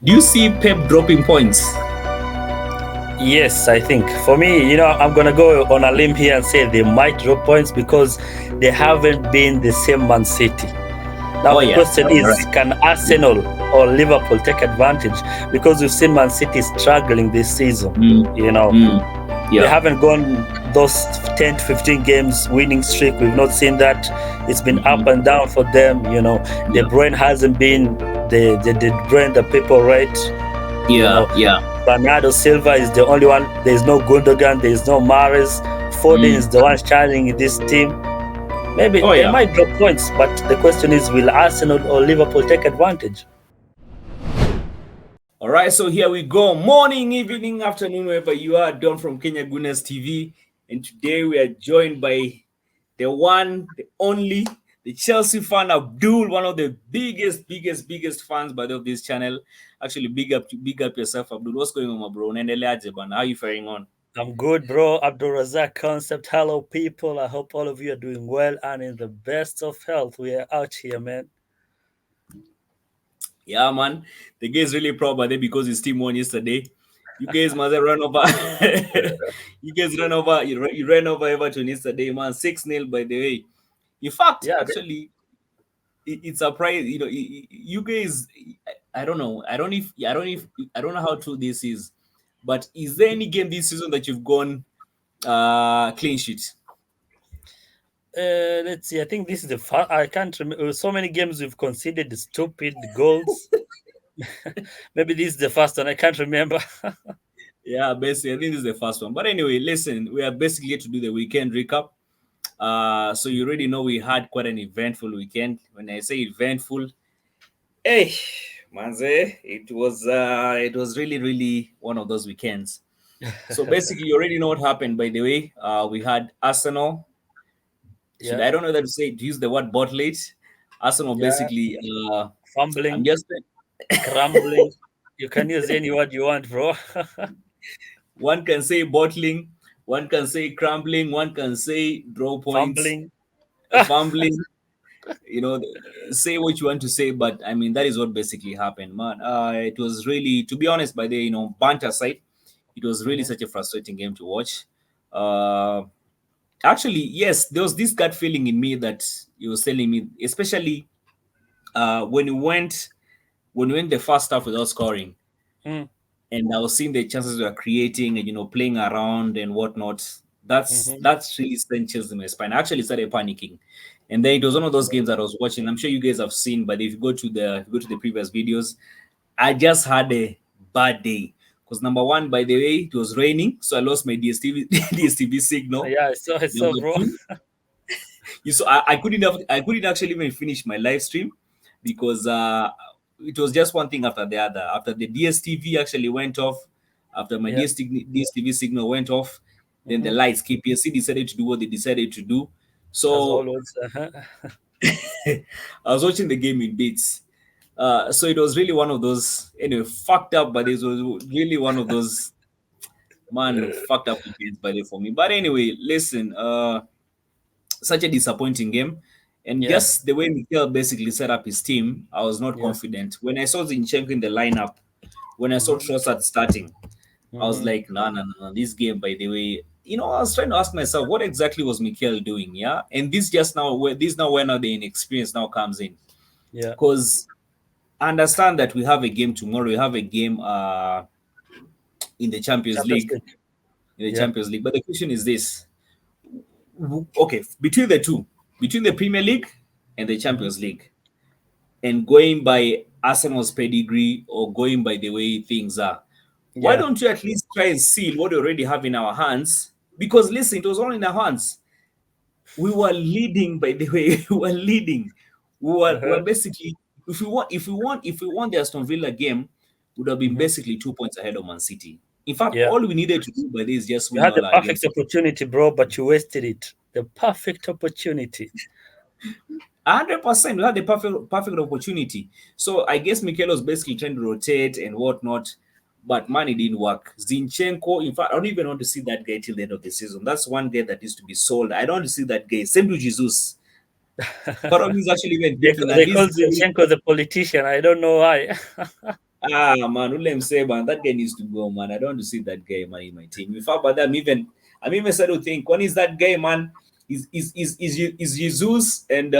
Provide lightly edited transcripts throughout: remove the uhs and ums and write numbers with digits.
Do you see Pep dropping points? Yes, I think for me, I'm gonna go on a limb here and say they might drop points because they haven't been the same Man City. Now Oh the yeah, question you're is, right. can Arsenal or Liverpool take advantage? Because we've seen Man City struggling this season. Mm, You know, mm, they yeah. haven't gone those 10 to 15 games winning streak. We've not seen that. It's been up Hmm. and down for them. The Yeah. brain hasn't been the brain that people rate. You Yeah. know, Yeah. Bernardo Silva is the only one. There's no Gundogan. There's no Mares. Foden Mm. is the one shining in this team. Maybe Oh they yeah. might drop points, but the question is, will Arsenal or Liverpool take advantage? All right. So here we go. Morning, evening, afternoon, wherever you are. Don from Kenya Gunners TV, and today we are joined by the one, the only, the Chelsea fan Abdul, one of the biggest fans by the way of this channel. Actually, big up yourself, Abdul. What's going on, my bro? Nendeleaje bana? How you faring on? I'm good, bro. Abdul Razak Concept. Hello, people. I hope all of you are doing well and in the best of health. We are out here, man. Yeah, man. The guy is really proud by that because his team won yesterday. You guys must have run over. You guys ran over. You ran over Everton yesterday, man. 6-0, by the way. In fact, Yeah, actually, it's surprising. You guys. I don't know. I don't know how true this is. But is there any game this season that you've gone clean sheet? let's see. I think this is the first. I can't remember. So many games we've conceded stupid goals. Maybe this is the first one. I can't remember. Yeah, basically, I think this is the first one. But anyway, listen, we are basically here to do the weekend recap. So you already know we had quite an eventful weekend. When I say eventful, hey, manze, it was really one of those weekends. So basically, you already know what happened. By the way, we had Arsenal. Should Yeah, I don't know that to say to use the word bottle it. Arsenal yeah. basically. I'm Fumbling, just crumbling. You can use any word you want, bro. one can say bottling, one can say crumbling, one can say draw points, Fumbling. fumbling. you know say what you want to say, but I mean that is what basically happened, man. It was really, to be honest, by the banter side, it was really Mhm. such a frustrating game to watch. uh Actually, yes, there was this gut feeling in me that he was telling me, especially when we went the first half without scoring, Mm, and I was seeing the chances we were creating and playing around and whatnot. mhm. That's really sent chills in my spine. I actually started panicking, and then it was one of those games that I was watching. I'm sure you guys have seen, but if you go to the previous videos, I just had a bad day because number one, by the way, it was raining, so I lost my DSTV DSTV signal. Yeah, I saw, Number bro. two, I couldn't actually even finish my live stream because it was just one thing after the other. After the DSTV actually went off, after my Yeah. DSTV signal went off, then the Mhm. lights, KPSC decided to do what they decided to do. As So always. I was watching the game in bits. So it was really one of those, anyway, fucked up, but it was really one of those, man, fucked up weekends by the way for me. But anyway, listen, such a disappointing game. And Yeah. just the way Mikel basically set up his team, I was not Yeah. confident. When I saw Zinchenko in the lineup, when I saw Mhm. Trossard starting, I was Mhm. like, no, no, no, no. This game, by the way, I was trying to ask myself, what exactly was Mikel doing? Yeah. And this now when now the inexperience now comes in. Yeah. Because I understand that we have a game tomorrow. We have a game in the Champions Champions League. League. In the Yeah. Champions League. But the question is this: okay, between the two, between the Premier League and the Mhm. Champions League, and going by Arsenal's pedigree or going by the way things are, why Yeah. don't you at least try and seal what we already have in our hands? Because listen, it was all in our hands. We were leading, by the way, we were leading. We were Uh-huh. basically, if we won the Aston Villa game, would have been Mhm. basically 2 points ahead of Man City. In fact, Yeah. all we needed to do by this is just You win had the all our perfect games. opportunity, bro, but you wasted it. The perfect opportunity. 100%, we had the perfect opportunity. So I guess Mikel was basically trying to rotate and whatnot, but man, it didn't work. Zinchenko, in fact, I don't even want to see that guy till the end of the season. That's one guy that needs to be sold. I don't want to see that guy. Same to Jesus. Part of me is actually even they, thinking that they this call guy, Zinchenko the politician. I don't know why. Man, Ulem say, man, that guy needs to go, man. I don't want to see that guy, man, in my team. In fact, but I'm even starting to think, when is that guy, man? Is Jesus and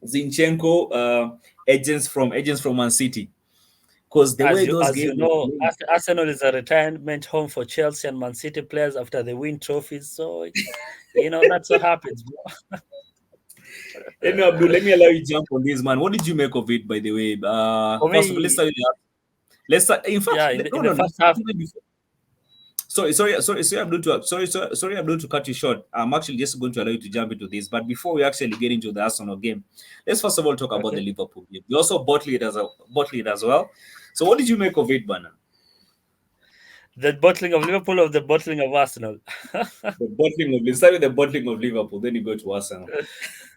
Zinchenko agents from Man City? Because the way those As guys you were know, playing, Arsenal is a retirement home for Chelsea and Man City players after they win trophies. So that's what happens, bro. anyway, Abdul, let me allow you jump on this, man. What did you make of it, by the way? For First of all, let's me, start with that. Let's start. In fact, yeah, in the, no, in the no, no. first half. Even before, sorry, Abdul, sorry, Abdul, to cut you short. I'm actually just going to allow you to jump into this, but before we actually get into the Arsenal game, let's first of all talk about the Okay. Liverpool game. You also bottled it as well. So, what did you make of it, Bana? The bottling of Liverpool or the bottling of Arsenal. The bottling of let's start with the bottling of Liverpool, then you go to Arsenal.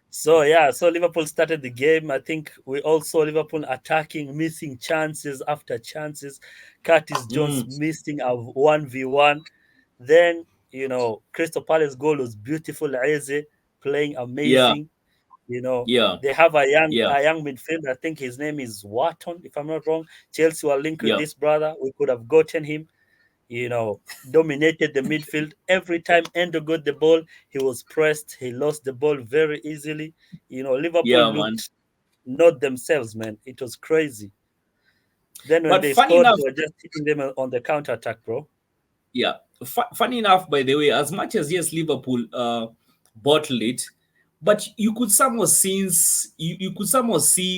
So yeah, so Liverpool started the game. I think we all saw Liverpool attacking, missing chances after chances. Curtis Jones Mm, missing a 1v1. Then Crystal Palace goal was beautiful. Eze playing yeah, amazing. yeah, They have a young yeah, a young midfielder. I think his name is Wharton, if I'm not wrong. Chelsea were linked with yeah, this brother. We could have gotten him. you know, Dominated the midfield. Every time Endo got the ball, he was pressed. He lost the ball very easily. Liverpool yeah, man. looked not themselves, man. It was crazy. Then when But they funny scored, enough, they were just hitting them on the counter attack, bro. yeah. Funny enough, by the way, as much as yes, Liverpool bottled it, but you could somehow see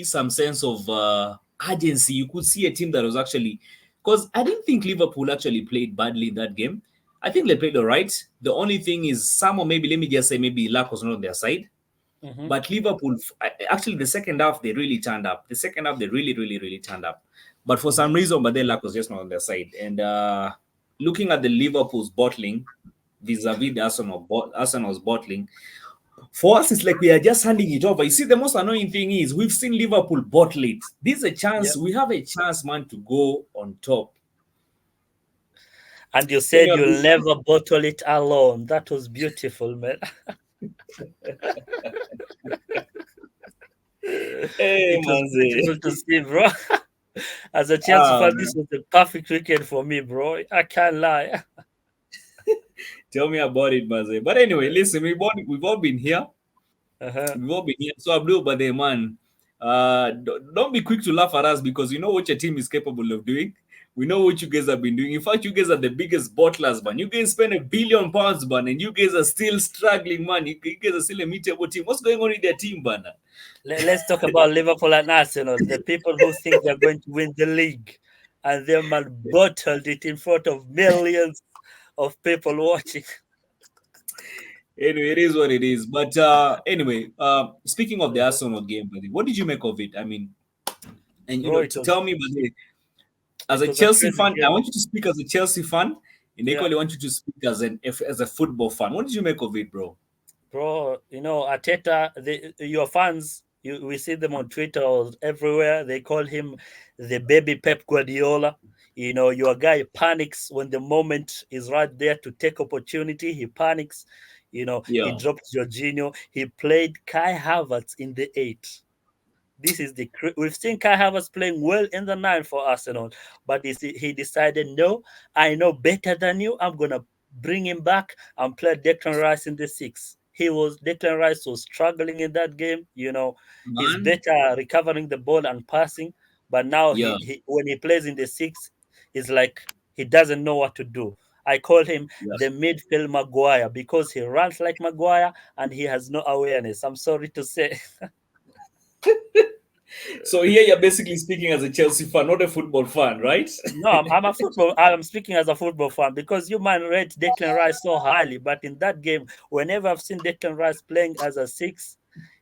some sense of urgency. You could see a team that was actually because I didn't think Liverpool actually played badly in that game. I think they played all right. The only thing is somehow maybe let me just say maybe luck was not on their side. Hmm. But Liverpool, actually, the second half they really turned up. The second half they really, really, really turned up. But for some Hmm. reason, but their luck was just not on their side. And looking at the Liverpool's bottling vis-a-vis the Arsenal's bottling, for us it's like we are just handing it over. You see, the most annoying thing is we've seen Liverpool bottle it. This is a chance. Yep. We have a chance, man, to go on top. And you Can you said have you'll never bottle it alone. That was beautiful, man. Hey, It was man. beautiful to see, bro. As a Chelsea Ah, fan, this man. was the perfect weekend for me, bro. I can't lie. Tell me about it, Maze. But anyway, listen, we've all been here. Uh-huh. We've all been here. So Abdul, but then, man, don't be quick to laugh at us because you know what your team is capable of doing. We know what you guys have been doing. In fact, you guys are the biggest bottlers, man. You guys spend £1 billion, man, and you guys are still struggling, man. You guys are still a mid-table team. What's going on with their team, man? Let's talk about Liverpool and Arsenal, the people who think they're going to win the league, and they man bottled it in front of millions of people watching. Anyway, it is what it is. But anyway, speaking of the Arsenal game, buddy, what did you make of it? I mean, and Bro, to tell me, buddy, as it a was a Chelsea crazy fan, I game. want you to speak as a Chelsea fan, and Yeah, equally want you to speak as a football fan. What did you make of it, bro? bro. Arteta, your fans, we see them on Twitter or everywhere. They call him the baby Pep Guardiola. Your guy panics when the moment is right there to take opportunity. He panics. He Yeah, dropped Jorginho. He played Kai Havertz in the eight. We've seen Kai Havertz playing well in the nine for Arsenal, but he decided, no, I know better than you. I'm gonna bring him back and play Declan Rice in the six. Declan Rice was struggling in that game. He's man. better recovering the ball and passing, but now Yeah, he when he plays in the six, it's like he doesn't know what to do. I call him yeah. the midfield Maguire because he runs like Maguire and he has no awareness. I'm sorry to say. So here you're basically speaking as a Chelsea fan, not a football fan, right? No, I'm a football. I'm speaking as a football fan because you man rate Declan Rice so highly, but in that game, whenever I've seen Declan Rice playing as a six,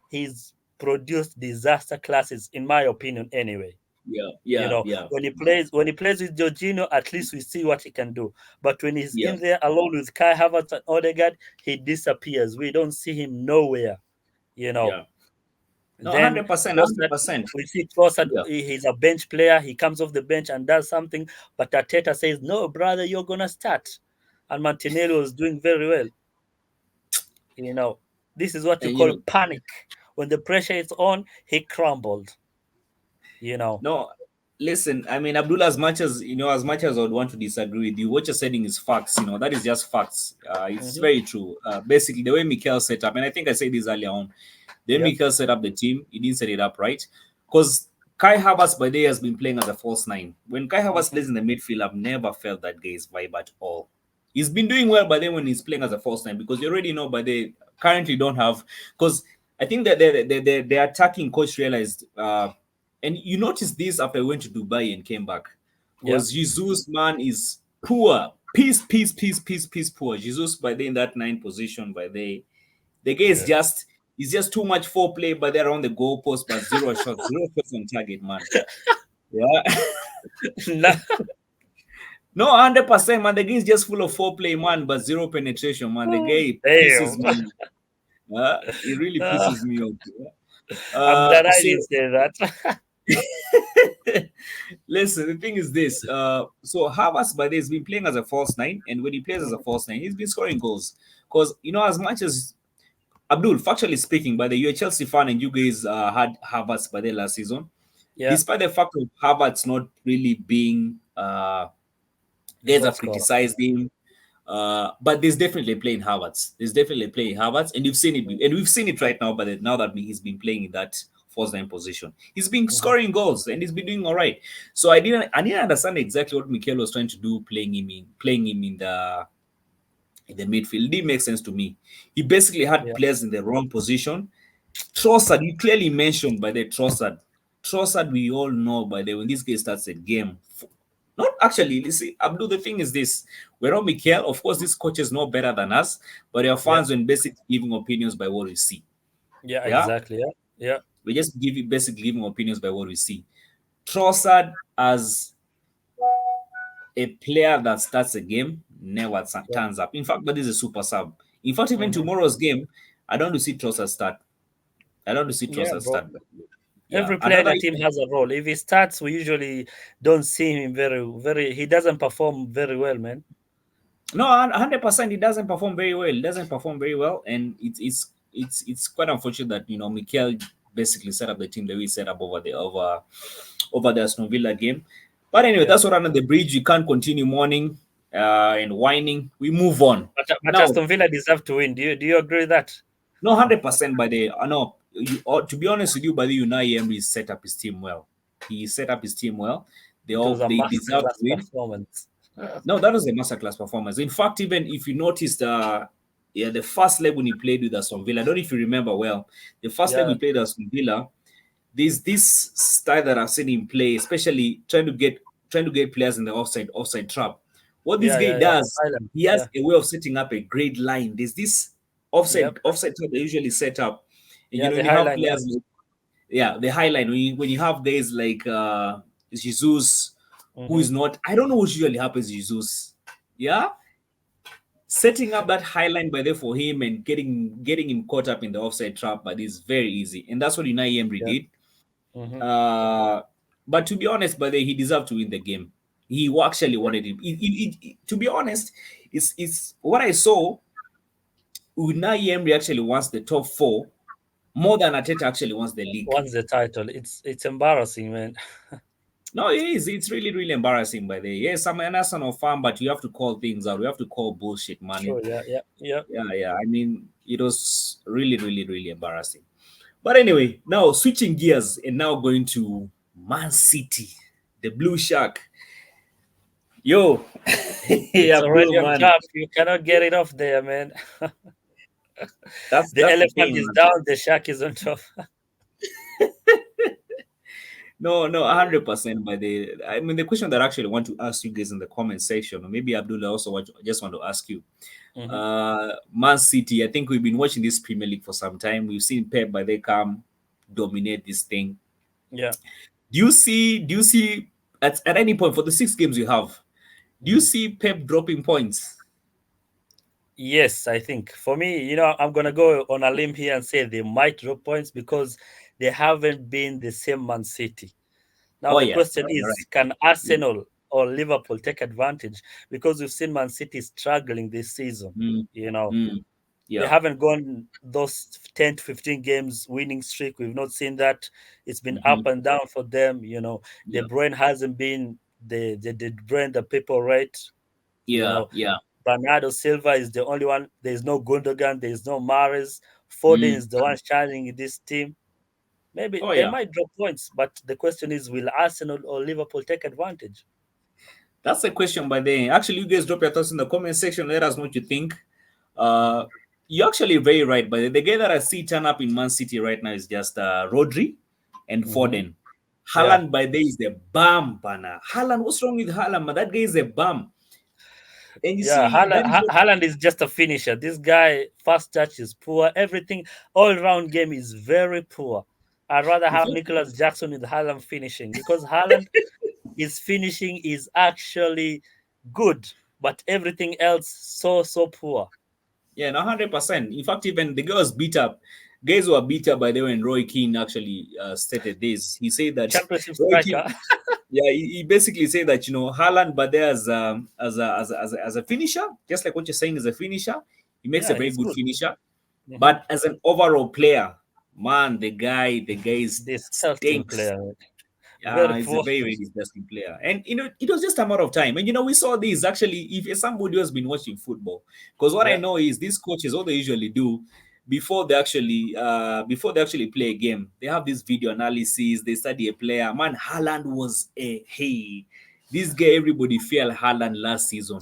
he's produced disaster classes, in my opinion. Anyway, Yeah, yeah, yeah, when he plays with Jorginho, at least we see what he can do. But when he's yeah, in there alone with Kai Havertz and Odegaard, he disappears. We don't see him nowhere. You know. yeah. No, Then 100%, Trossard, 100%. we see Trossard, Yeah, he's a bench player. He comes off the bench and does something, but Arteta says, "No, brother, you're gonna start." And Martinelli was doing very well. You know, this is what you and call panic. When the pressure is on, he crumbled. You know, no, Listen, I mean, Abdullah, as much as as much as I would want to disagree with you, what you're saying is facts. That is just facts. It's Hmm. very true. Basically, the way Mikel set up, and I think I said this earlier on, the way Yep. Mikel set up the team, he didn't set it up right. Because Kai Havertz by day has been playing as a false nine. When Kai Havertz Hmm. plays in the midfield, I've never felt that guy's vibe at all. He's been doing well by then when he's playing as a false nine because you already know by they currently don't have because I think that the attacking coach realized and you notice this after I went to Dubai and came back. Yep. Because Jesus man is poor. Peace, poor. Jesus by then in that nine position by the guy is Yeah. just too much foreplay, but they're around the goalpost, but zero shots on target, man. Yeah. Nah. No, 100%, man. The game is just full of foreplay, man, but zero penetration, man. The guy pisses Damn. me. It really Uh, pisses me off. I'm glad I So didn't say that. listen, the thing is this. So Havertz by this has been playing as a false nine, and when he plays as a Mhm. false nine, he's been scoring goals. Because as much as Abdul, factually speaking, by the you're a Chelsea fan and you guys had Havertz by the last season, Yeah. despite the fact of Havertz not really being guys Goal have scorer. criticized him. But there's definitely playing Havertz. There's definitely playing Havertz, and you've seen it, and we've seen it right now. But now that he's been playing in that false nine position, he's been Hmm. scoring goals and he's been doing all right. So I didn't understand exactly what Mikel was trying to do, playing him in the midfield. It didn't make sense to me. He basically had Yeah. players in the wrong position. Trossard, you clearly mentioned by the Trossard. Trossard, we all know by the when this guy starts a game. Not actually, you see, Abdul, the thing is this. We're not Mikel. Of course, these coaches know better than us, but they are Yeah. fans when basically giving opinions by what we see. Yeah. Yeah? Exactly. Yeah. Yeah. We just basically giving opinions by what we see. Trossard as a player that starts a game never Yeah. turns up. In fact, that is a super sub. In fact, even Hmm. tomorrow's game, I don't want to see Trossard start. I don't want to see Yeah, Trossard bro. start. Yeah. Every player in Another the team has a role. If he starts, we usually don't see him very. He doesn't perform very well, man. No, 100%. It doesn't perform very well. It doesn't perform very well, and it's quite unfortunate that Mikel basically set up the team that we set up over the Aston Villa game. But anyway, Yeah. that's what under the bridge. You can't continue mourning and whining. We move on But now. Aston Villa deserve to win. Do you agree with that? No, 100% by the no. To be honest with you, by the Unai Emery set up his team well. He set up his team well. It was a They deserve to masterclass win. performance. No, that was a masterclass performance. In fact, even if you noticed, yeah, the first leg when he played with Aston Villa, I don't know if you remember well. The first leg we Yeah. played Aston Villa, there's this style that I've seen him play, especially trying to get players in the offside trap. What this Yeah. guy Yeah. Yeah. does, Silent. he has Yeah. a way of setting up a great line. There's this Yep. offside trap they usually set up, and Yeah. The when you have highline. Yeah. players, yeah, the highline when you have guys like Jesus, who Hmm. is not. I don't know what usually happens, Jesus. Yeah, setting up that high line by there for him and getting him caught up in the offside trap, but it's very easy, and that's what Unai Emery Yeah. did. Hmm. Uh, but to be honest, by the he deserved to win the game. He actually wanted him. To be honest, it's what I saw. Unai Emery actually wants the top four more than Ateta actually wants the league. Wants the title. It's embarrassing, man. No, it is. It's really, really embarrassing by the yes, I'm an Arsenal fan, but you have to call things out. We have to call bullshit, man. True. Yeah. Yeah. Yeah. Yeah. I mean, it was really, really, really embarrassing. But anyway, now switching gears and now going to Man City, the Blue Shark. Yo, It's yeah, Blue already on man. top. You cannot get it off there, man. The That's the elephant thing, is man. down. The shark is on top. No, 100%. By I mean, the question that I actually want to ask you guys in the comment section, or maybe Abdullah also just want to ask you. Hmm. Man City, I think we've been watching this Premier League for some time. We've seen Pep, by they come dominate this thing. Yeah. Do you see at any point for the 6 games you have, do you Mhm. see Pep dropping points? Yes, I think for me, I'm gonna go on a limb here and say they might drop points because they haven't been the same Man City. Now Oh the yeah, question you're is, right. can Yeah. Arsenal or Liverpool take advantage? Because we've seen Man City struggling this season. Mm, You know, mm. They Yeah. haven't gone those 10 to 15 games winning streak. We've not seen that. It's been Hmm. up and down for them. The Yeah. brain hasn't been the brain that people rate. You Yeah. know, Yeah. Bernardo Silva is the only one. There's no Gundogan. There's no Mahrez. Foden Mm. is the one shining in this team. Maybe Oh they yeah. might drop points, but the question is, will Arsenal or Liverpool take advantage? That's a question by the actually you guys drop your thoughts in the comment section. Let us know what you think. Uh you're actually very right, but the guy that I see turn up in Man City right now is just Rodri and Hmm. Foden. Yeah, Haaland by day is the bum, banner. Haaland, what's wrong with Haaland, man? That guy is a bum. And you yeah. see, that is what Haaland is just a finisher. This guy, first touch is poor. Everything, all round game is very poor. I'd rather if have you Nicholas Jackson with Haaland finishing, because Haaland, his finishing is actually good, but everything else so poor. yeah, no, 100%. In fact, even the girls beat up. Guys were beat up by the way when Roy Keane actually stated this. He said that Championship Roy Keane, striker. yeah, he basically said that Haaland, but there as a finisher, just like what you're saying as a finisher, he makes a Yeah, very he's good good. finisher. Hmm. But as an overall player, man, the guy is Disgusting stinks. player. Very He's a poor. very, very disgusting player. And it was just a matter of time. And we saw this actually, if somebody has been watching football, because what I Yeah, know is these coaches, all they usually do before they actually play a game, they have this video analysis, they study a player. Man, Haaland was a hey. This guy, everybody feared Haaland last season.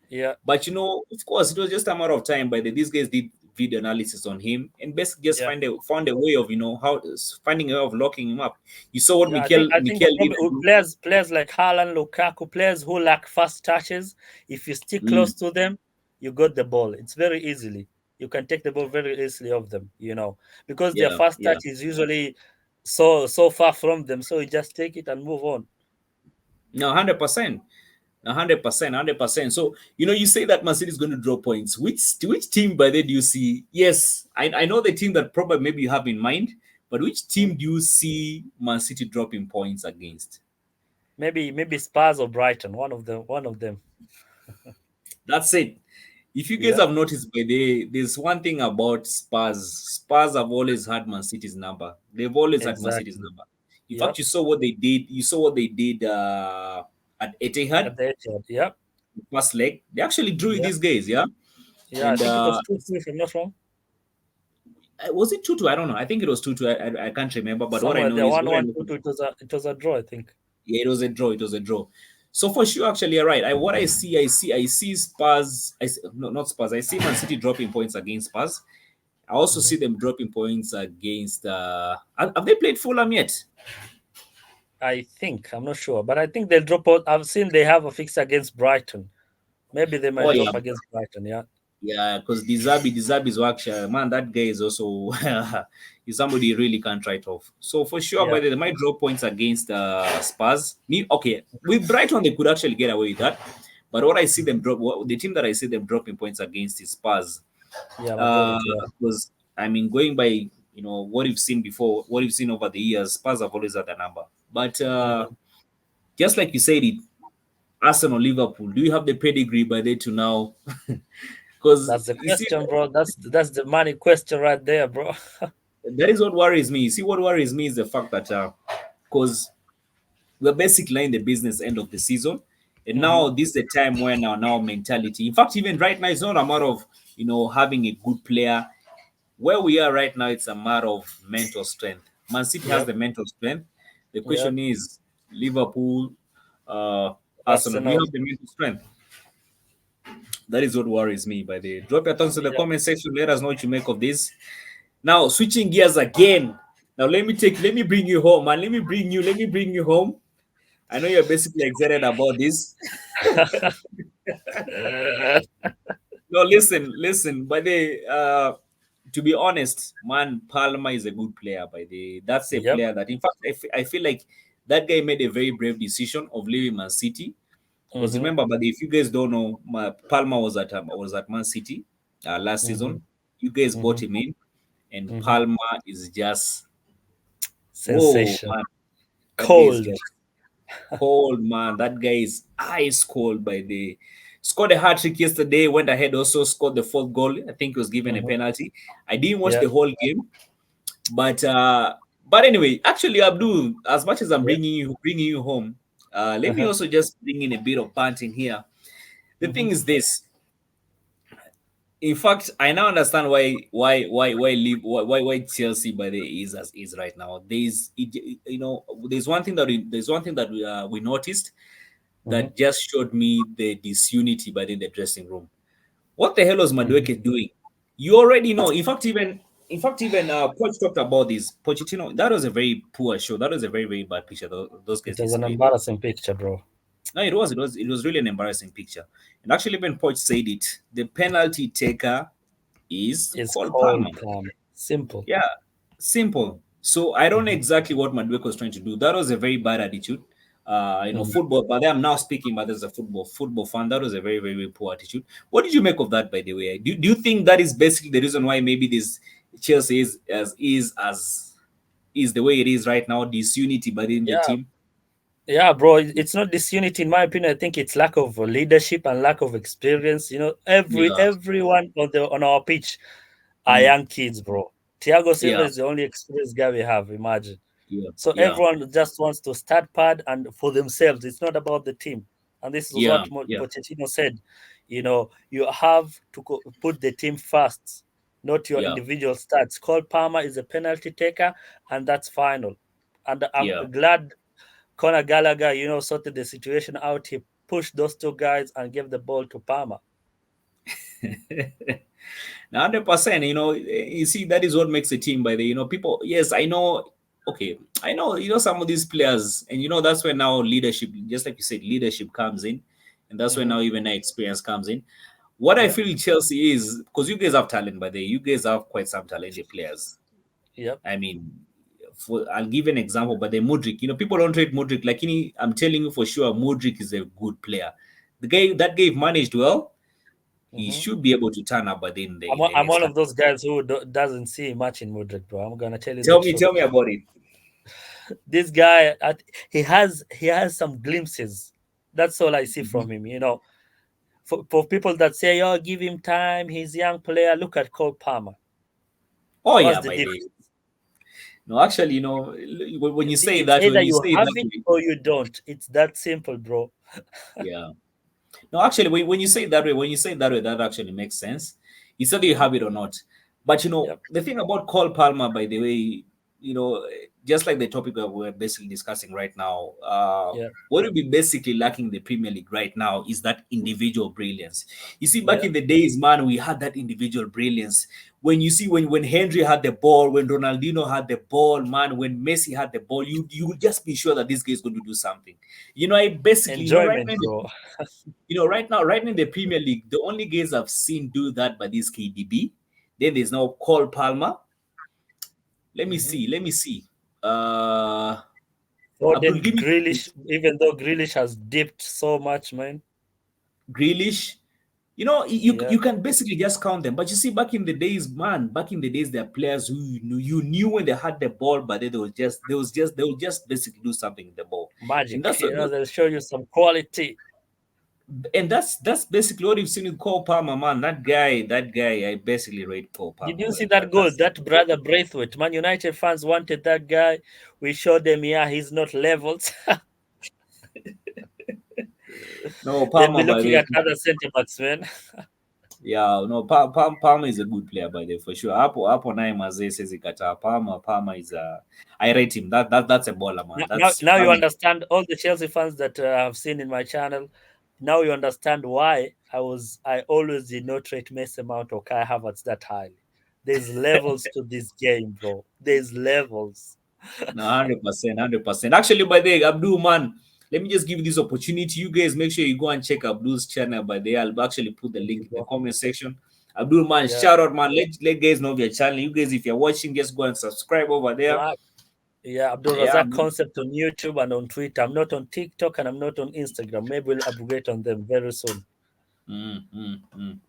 yeah, But of course, it was just a matter of time. But these guys did video analysis on him and basically just yeah. found a way of how finding a way of locking him up. You saw what Yeah, I think the Mikel problem even with do. players like Haaland, Lukaku, players who lack fast touches, if you stick Mm, close to them, you got the ball. It's very easily. You can take the ball very easily off them, because their yeah, fast yeah. touch is usually so far from them. So you just take it and move on. No, 100%. 100%, 100%. So, you say that Man City is going to draw points. Which team by then do you see? Yes, I know the team that probably maybe you have in mind, but which Mm. team do you see Man City dropping points against? Maybe Spurs or Brighton, one of them. One of them. That's it. If you guys Yeah, have noticed, by there's one thing about Spurs. Spurs have always had Man City's number. They've always had Man City's exactly. number. In fact, Yep. you saw what they did. You saw what they did at Etihad, At the Etihad. Yep. first leg. They actually drew Yeah. these guys, yeah. Yeah. I And think it was 2-3, if I'm not wrong. was it 2-2? I don't know. I think it was 2-2. I can't remember. But what I Somewhere know there, is one what I one know. two two. It was a draw, I think. Yeah, it was a draw. It was a draw. So for sure, actually, you're right. What I see Spurs. No, not Spurs. I see Man City dropping points against Spurs. I also Mhm. see them dropping points against. Have they played Fulham yet? I think I'm not sure, but I think they'll drop out. I've seen they have a fix against Brighton. Maybe they Oh might yeah, drop against Brighton. Yeah, yeah. Because Dizabi is actually man. That guy is also is somebody you really can't write off. So for sure, yeah. but they might drop points against Spurs. Me, okay. With Brighton, they could actually get away with that. But what I see them drop, the team that I see them dropping points against is Spurs. Yeah, majority. Yeah. Because I mean, going by what you've seen before, what you've seen over the years, Spurs have always had a number. But Mhm. just like you said it, Arsenal, Liverpool, do you have the pedigree by there to now? Because That's the you see, question, bro. That's the money question right there, bro. that is what worries me. You see, what worries me is the fact that because we're basically in the business end of the season, and Hmm. now this is the time when our mentality. In fact, even right now, it's not a matter of having a good player. Where we are right now, it's a matter of mental strength. Man City has Yep. the mental strength. The Yep. question is Liverpool, uh, Arsenal. Do you Arsenal. have the mental strength? That is what worries me. By the way. Drop your thoughts in the Yeah. comment section. Let us know what you make of this. Now, switching gears again. Now, let me bring you home, man. Let me bring you home. I know you're basically excited about this. No, listen. By the to be honest, man, Palmer is a good player. By the that's a Yep. player that, in fact, I feel like that guy made a very brave decision of leaving Man City. Because Hmm. remember, but if you guys don't know, Palmer was at Man City last Hmm. season. You guys Hmm. bought him in, and Hmm. Palmer is just whoa, Sensation. man. That guy is Cold. just cold, man. That guy is ice cold by the. Scored a hat trick yesterday. Went ahead also scored the fourth goal. I think he was given a Mhm. penalty. I didn't watch Yeah, the whole game, but anyway, actually, Abdul, as much as I'm yeah. bringing you home, let me Uh-huh. also just bring in a bit of banting here. The Mhm. thing is this. In fact, I now understand why Chelsea by the is as is right now. There's one thing that we noticed Mhm. that just showed me the disunity by the dressing room. What the hell was Mhm. Madueke doing? You already know. In fact, even Poch talked about this. Pochettino, that was a very poor show. That was a very very bad picture those guys It was an displayed. embarrassing picture, bro. No, it was really an embarrassing picture. And actually, when Poch said it, the penalty taker is It's Cole cold, Palmer. calm, simple. Yeah, simple. So I don't know Mhm. exactly what Madueke was trying to do. That was a very bad attitude. Mhm. Football. But I'm now speaking about as a football fan. That was a very, very, very poor attitude. What did you make of that, by the way? Do you think that is basically the reason why maybe this Chelsea is the way it is right now? Disunity within the Yeah, team. yeah, bro. It's not disunity, in my opinion. I think it's lack of leadership and lack of experience. Yeah. Everyone on our pitch are Mm. young kids, bro. Thiago Silva Yeah. is the only experienced guy we have. Imagine. Yeah. So Yeah. everyone just wants to start pad and for themselves. It's not about the team. And this is Yeah. what Yeah. Pochettino said. You have to put the team first, not your Yeah. individual stats. Cole Palmer is a penalty taker, and that's final. And I'm Yeah. glad Conor Gallagher, sorted the situation out. He pushed those two guys and gave the ball to Palmer. 100%. You see, that is what makes a team. By the people. Yes, I know. Okay, I know. Some of these players, and that's where now leadership, just like you said, leadership comes in, and that's where Hmm. now even experience comes in. What I Yep, feel Chelsea is because you guys have talent, by the you guys have quite some talented players. yep. I mean, I'll give an example, but the Mudrik, people don't rate Mudrik. Like, I'm telling you for sure, Mudrik is a good player. That guy if managed well, he Hmm. should be able to turn up, but in the I'm next one time. of those guys who doesn't see much in Mudrik, bro. I'm gonna tell you the Tell me, truth. tell me about it. This guy, he has some glimpses. That's all I see Mhm. from him. For people that say, "Oh, give him time. He's a young player." Look at Cole Palmer. Oh What's yeah, the by the difference? no, actually, when you See, say it's that, either you have it or you don't. It's that simple, bro. yeah. No, actually, when you say it that way, that actually makes sense. It's whether you Hmm. have it or not. But Yep, the thing about Cole Palmer, by the way, you know, just like the topic that we're basically discussing right now, yep, what will be basically lacking in the Premier League right now is that individual brilliance. You see, back yep. in the days, man, we had that individual brilliance. When you see when Henry had the ball, when Ronaldinho had the ball, man, when Messi had the ball, you would just be sure that this guy is going to do something. I basically, right now, Enjoyment, bro. right now in the Premier League, the only guys I've seen do that by this KDB. Then there's now Cole Palmer. Let me Hmm. see. Let me see. Uh, Abdul, Foden, give me Grealish, even though Grealish has dipped so much, man. Grealish. You Yeah, can basically just count them. But you see, back in the days, man, back in the days, there are players who you knew when they had the ball, but they will just basically do something with the ball, and magic. that's what, They'll show you some quality. and that's basically what you've seen with Cole Palmer, man. That guy, I basically rate Cole Did Palmer. you see Well, that goal? that's That brother Braithwaite. Man United fans wanted that guy. We showed them, yeah, he's not levels. no They'll Palmer be by looking the at other centre backs, man. yeah, no, Palmer is a good player by the for sure. Hapo naye mazee says ikata Palmer is a I rate him. That's a baller, man. That's Now you Palmer. understand all the Chelsea fans that I've seen in my channel. Now you understand why I always did not rate Mason Mount or Kai Havertz that highly. There's levels to this game, bro. There's levels. No, 100%, 100%. Actually, by the way, Abdul, man, let me just give you this opportunity. You guys make sure you go and check Abdul's channel. By the way, I'll actually put the Thank link you, in the bro. comment section. Abdul, man, Yeah. shout out, man. Let guys know of your channel. You guys, if you're watching, just go and subscribe over there. Right. Yeah, Abdul Yeah, Razak Concept on YouTube and on Twitter. I'm not on TikTok and I'm not on Instagram. Maybe we'll upgrade on them very soon. mm, mm, mm.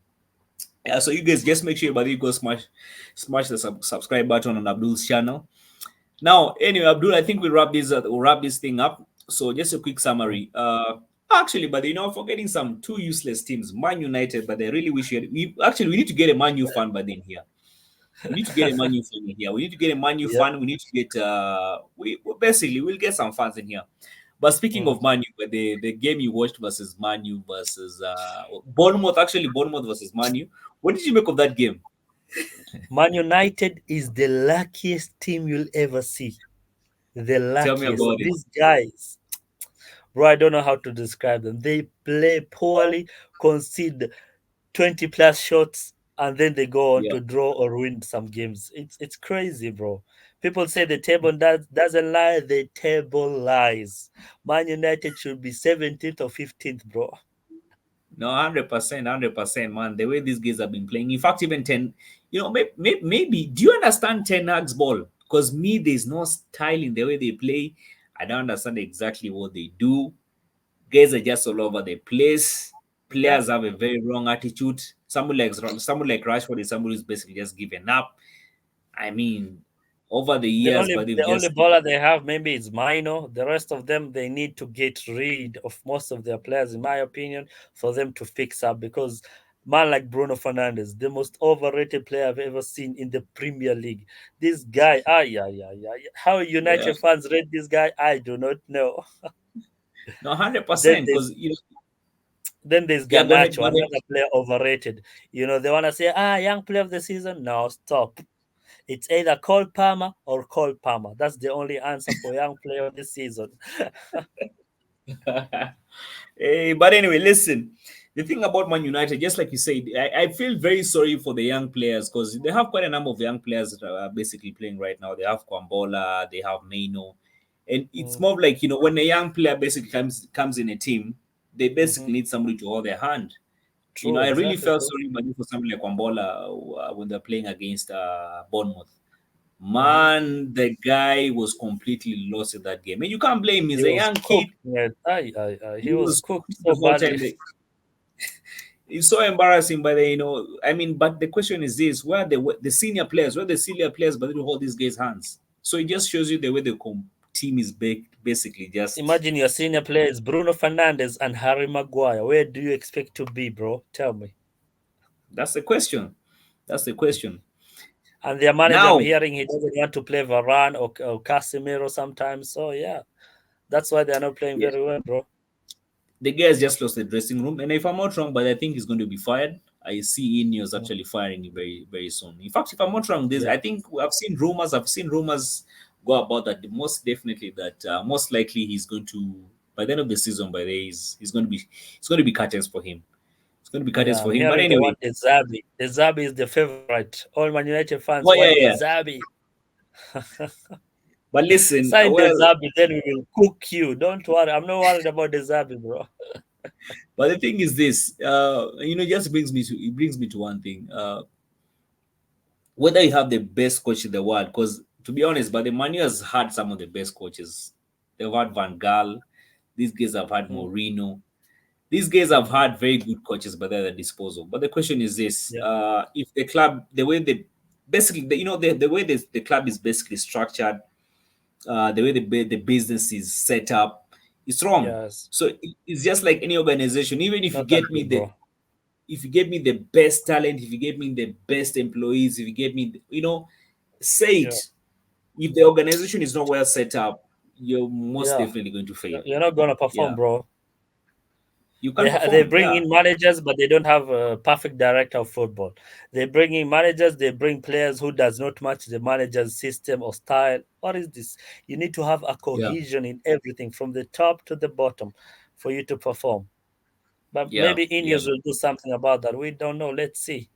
Yeah, so you guys just make sure, buddy, you go smash the subscribe button on Abdul's channel. Now, anyway, Abdul, I think we'll wrap this thing up. So just a quick summary. Actually, but forgetting some two useless teams, Man United. But I really wish we need to get a Man U fan by then here. We need to get a Man U fan in here. We need to get a Man U Yep. fan. We need to get basically we'll get some fans in here. But speaking Mm. of Man U, the game you watched versus Man U versus Bournemouth, actually Bournemouth versus Man U. What did you make of that game? Man United is the luckiest team you'll ever see. The Tell me luckiest. about it. These guys, bro, I don't know how to describe them. They play poorly, concede 20 plus shots, and then they go on Yeah. to draw or win some games. It's crazy, bro. People say the table doesn't lie, the table lies. Man United should be 17th or 15th, bro. No, 100%, 100%, man. The way these guys have been playing. In fact, even 10, maybe, do you understand Ten Hag's ball? Because me, there's no style in the way they play. I don't understand exactly what they do. Guys are just all over the place. Yeah. Players have a very wrong attitude. Someone like Rashford is somebody who's basically just given up. I mean, over the The years, only but they've the only just baller they have maybe is Mino. The rest of them they need to get rid of most of their players, in my opinion, for them to fix up. Because man like Bruno Fernandes, the most overrated player I've ever seen in the Premier League. This guy, yeah, yeah, yeah. How yeah, United fans rate this guy, I do not know. no, hundred Then percent. there's Because then there's yeah, go ahead, Ganacho, go ahead. another player overrated. They want to say, young player of the season. No, stop. It's either Cole Palmer or Cole Palmer. That's the only answer for young player of the season. But anyway, listen. The thing about Man United, just like you said, I feel very sorry for the young players because they have quite a number of young players that are basically playing right now. They have Kwambola, they have Maino, and it's Mm, more of like when a young player basically comes in a team, they mhm. basically need somebody to hold their hand. True, I really exactly felt true. sorry for somebody like Kwambola when they're playing against Bournemouth. Hmm. Man, the guy was completely lost in that game, and you can't blame him. He's He a was young kid. cooked, man. He He was was cooked the so whole time. badly. It's so embarrassing, but I mean, but the question is this: where are the senior players? Where are the senior players, but they don't hold these guys' hands? So it just shows you the way the team is basically just. Imagine your senior players, Bruno Fernandes and Harry Maguire. Where do you expect to be, bro? Tell me. That's the question. That's the question. And their manager, I'm Now hearing he doesn't want to play Varane or Casemiro sometimes. So yeah, that's why they're not playing yeah, very well, bro. the guys just lost the dressing room, and if I'm not wrong, but I think he's going to be fired. I see Ineos Mm. actually firing him very very soon. In fact, if I'm not wrong, this Yeah, I think I've seen rumors. I've seen rumors go about that. Most definitely that most likely he's going to by the end of the season. By the he's going to be it's going to be curtains for him. It's going to be curtains yeah. for I'm him. But hearing they anyway, want the Zabi. The Zabi is the favorite. All Man United fans oh yeah, want the yeah. Zabi. But listen, Sign the well, Zabi, then we will cook you. Don't worry. I'm not worried about the Zabi, bro. but the thing is this, it just brings me to one thing. Whether you have the best coach in the world, because to be honest, but the Manu has had some of the best coaches. They've had Van Gaal. These guys have had Mm, Mourinho. These guys have mhm. had very good coaches, but they're at their disposal. But the question is this: Yeah, if the club, the way they basically, the way the club is basically structured, the way the business is set up, it's wrong. yes. So it's just like any organization. Even if you Not that get me good, the bro. if you give me the best talent, if you give me the best employees, if you give me, say it. Yeah, If the organization is not well set up, you're most yeah. definitely going to fail. You're not gonna perform, Yeah, bro. you They can't they perform. bring Yeah, in managers, but they don't have a perfect director of football. They bring in managers. They bring players who does not match the manager's system or style. What is this? You need to have a yeah, cohesion in everything from the top to the bottom for you to perform. But yeah, maybe yeah, Ineos will do something about that. We don't know. Let's see.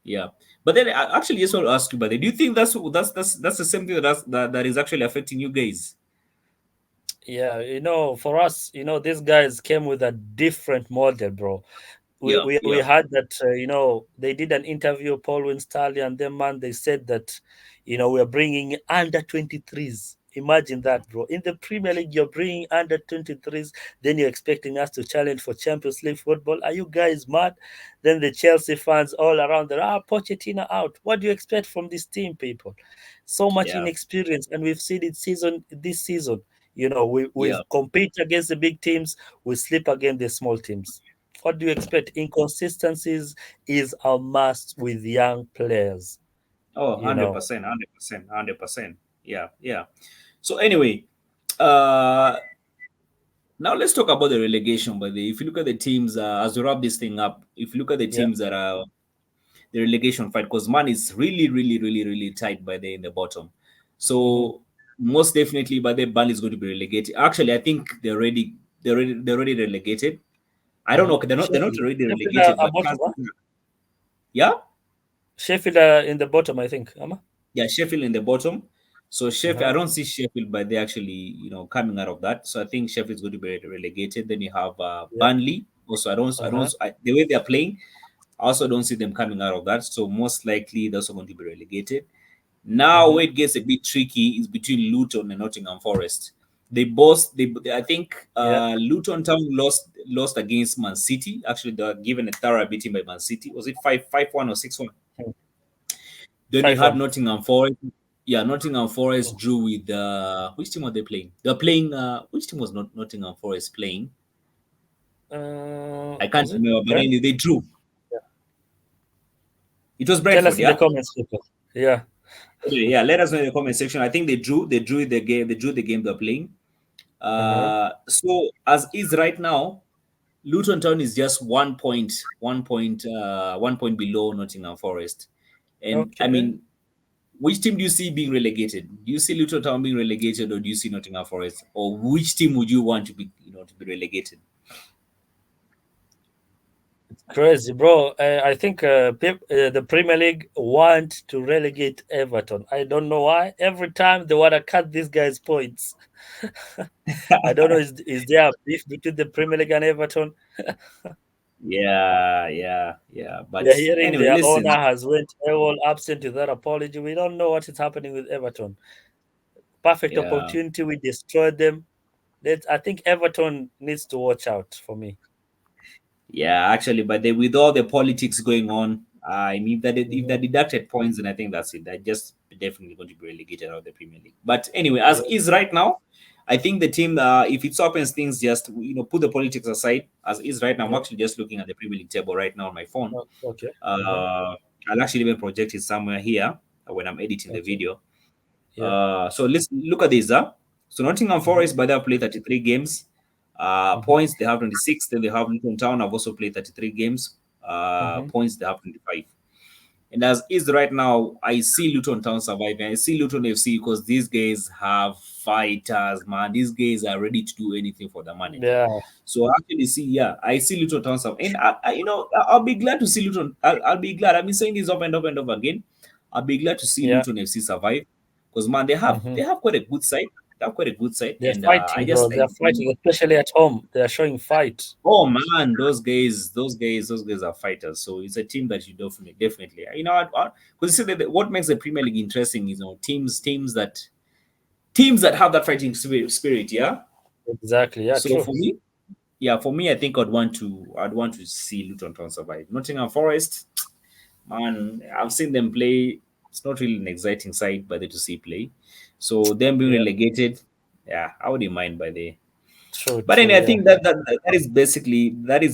yeah. But then I actually just want to ask you, but do you think that's the same thing that is actually affecting you guys? Yeah, for us, these guys came with a different model, bro. we Yeah, we, we yeah, had that they did an interview, Paul Winstally and them, man. They said that we are bringing under 23s. Imagine that, bro. In the Premier League, you're bringing under 23s, then you're expecting us to challenge for Champions League football. Are you guys mad? Then the Chelsea fans all around there, Pochettino out. What do you expect from this team, people? So much yeah, inexperience, and we've seen it this season. We Yeah. compete against the big teams, we sleep against the small teams. What do you expect? Inconsistencies is a must with young players. Oh, You know, 100%, 100%, 100%. Yeah, yeah. So anyway, uh now let's talk about the relegation. But if you look at the teams, as we wrap this thing up, if you look at the yeah. teams that are the relegation fight, because man is really, really, really, really tight by the in the bottom. Hmm. So most definitely, by the Burnley is going to be relegated. Actually, I think they're already relegated. I don't Hmm. know. They're not Sheffield, already Sheffield relegated, are but bottom, huh? yeah, Sheffield are in the bottom, I think. Ama? yeah, Sheffield in the bottom. So Sheffield, I Uh-huh. don't see Sheffield, but they actually coming out of that. So I think Sheffield is going to be relegated. Then you have Yeah. Burnley. Also, Uh-huh. the way they're playing, I also don't see them coming out of that. So most likely they're also going to be relegated. Now, Hmm. where it gets a bit tricky is between Luton and Nottingham Forest. They both, I think, Yeah. Luton Town lost against Man City. Actually, they were given a thorough beating by Man City. Was it 5-1 or 6-1? Then you Five had one. Nottingham Forest. Yeah, Nottingham Forest drew with which team were they playing? They're playing which team was not Nottingham Forest playing? I can't Was it remember, but Brent? anyway, they drew. Yeah. It was Tell Brentford, us in the yeah. comments, people. Yeah. Anyway, yeah, let us know in the comment section. I think they drew. They drew the game. They drew the game they're playing. Uh-huh. So as is right now, Luton Town is just 1 point below Nottingham Forest. And I Okay. mean, which team do you see being relegated? Do you see Luton Town being relegated, or do you see Nottingham Forest? Or which team would you want to be relegated? Crazy, bro. I think the Premier League want to relegate Everton. I don't know why. Every time they want to cut these guys' points. I don't know. Is there a beef between the Premier League and Everton? Yeah, yeah, yeah. We are But hearing anyway, their listen. owner has went all absent without apology. We don't know what is happening with Everton. Perfect Yeah. opportunity. We destroyed them. I think Everton needs to watch out for me. Yeah, actually, but with all the politics going on, I mean, if they Mhm. deducted points, then I think that's it. They're just definitely going to be relegated out of the Premier League. But anyway, as Yeah. is right now, I think the team, if it happens, things just put the politics aside. As is right now, I'm Yeah. actually just looking at the Premier League table right now on my phone. Okay. Uh-huh. Uh, I'll actually even project it somewhere here when I'm editing the Okay. video. Yeah. So let's look at this. So Nottingham Mm-hmm. Forest, by they have played 33 games. Mm-hmm. Points, they have 26. Then they have Luton Town, have also played 33 games. Mm-hmm. Points, they have 25. And as is right now, I see Luton Town surviving. I see Luton FC because these guys have fighters, man. These guys are ready to do anything for the manager. Yeah. So I actually see, yeah, I see Luton Town survive. And I'll be glad to see Luton. I'll be glad. I've been saying this over and over and over again. I'll be glad to see Yeah. Luton FC survive because man, they have Mm-hmm. they have quite a good side. They have quite a good side, They're and I fighting, bro. just They're fighting, especially at home. They are showing fight. oh man, those guys are fighters. So it's a team that you definitely, because you see that what makes the Premier League interesting is teams that have that fighting spirit. Yeah. Exactly. Yeah. So True. for me, I think I'd want to see Luton Town survive. Nottingham Forest, man, I've seen them play. It's not really an exciting side, by the to see play. So them being Yeah. relegated, yeah, I wouldn't mind by the. True. But True. anyway, I Yeah. think that is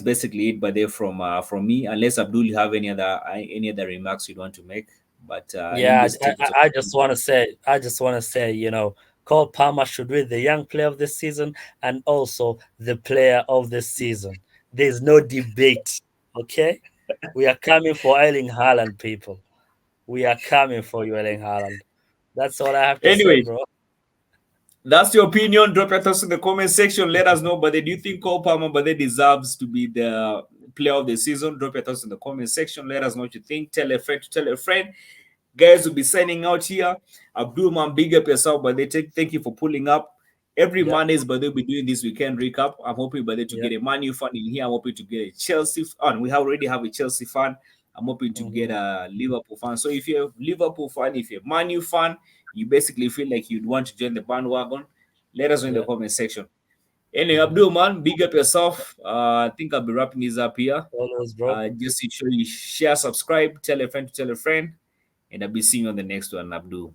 basically it by there from me. Unless Abdul, you have any other remarks you'd want to make, but let me Yeah. just take it. I just want to say. I just want to say. Cole Palmer should win the Young Player of the Season and also the Player of the Season. There's no debate. Okay. We are coming for Erling Haaland, people. We are coming for you, Erling Haaland. That's all I have to say, Anyway, bro. that's your opinion. Drop your thoughts in the comment section. Let us know. But do you think Cole Palmer deserves to be the player of the season? Drop your thoughts in the comment section. Let us know what you think. Tell a friend to tell a friend. Guys will be signing out here. Abdul man, big up yourself, but thank you for pulling up. Every Yeah. Mondays, but they'll be doing this weekend recap. I'm hoping by to Yeah. get a Man U fan in here. I'm hoping to get a Chelsea fan. We already have a Chelsea fan. I'm hoping to get Hmm. a Liverpool fan. So if you're a Liverpool fan, if you're a Man U fan, you basically feel like you'd want to join the bandwagon, let us know in the Yeah. comment section. Anyway, Hmm. Abdul man, big up yourself. I think I'll be wrapping this up here. Always, bro. Just make sure you share, subscribe, tell a friend to tell a friend, and I'll be seeing you on the next one, Abdul.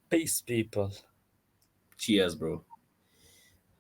Peace, people. Cheers, bro.